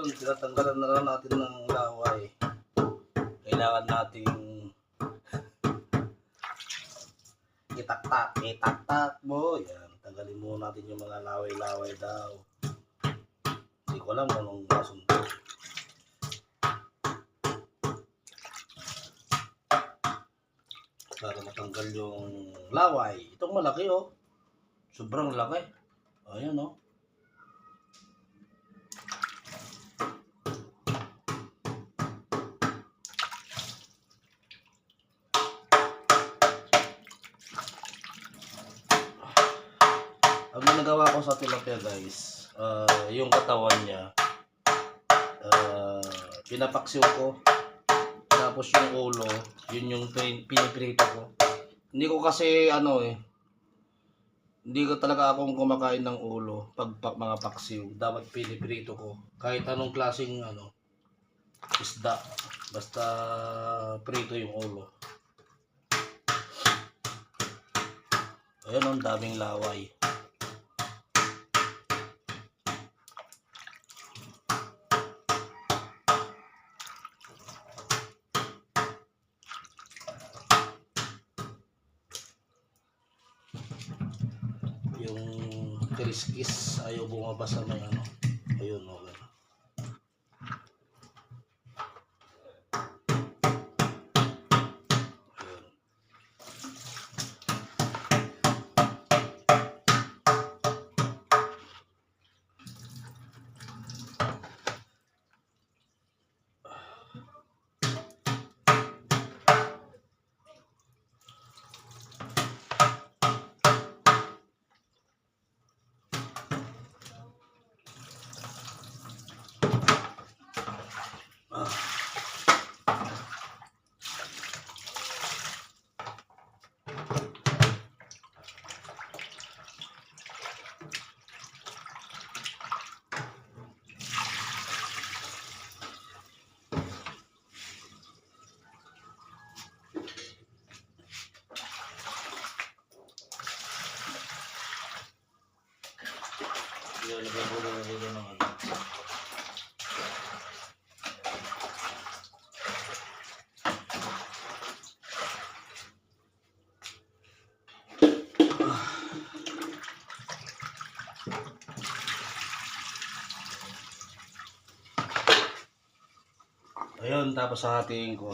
Ayun, tinatanggalan na lang natin ng laway. Kailangan nating itaktak mo. Yan, tanggalin muna natin yung mga laway-laway daw. Hindi ko alam kung anong masunod. Para matanggal yung laway. Itong malaki oh. Sobrang laki. Ayan oh. Ang ginagawa ko sa tilapia guys, yung katawan niya, pinapaksiw ko. Tapos yung ulo, yun yung piniprito ko. Hindi ko kasi hindi ko talaga akong kumakain ng ulo pag mga paksiw. Dapat piniprito ko. Kahit anong klaseng isda. Basta prito yung ulo. Ayan, ang daming laway. Yung kriskis ayaw bumaba sa may ayun o gano'n. Ilalagay ko lang dito ng ayun, tapos hahatiin ko.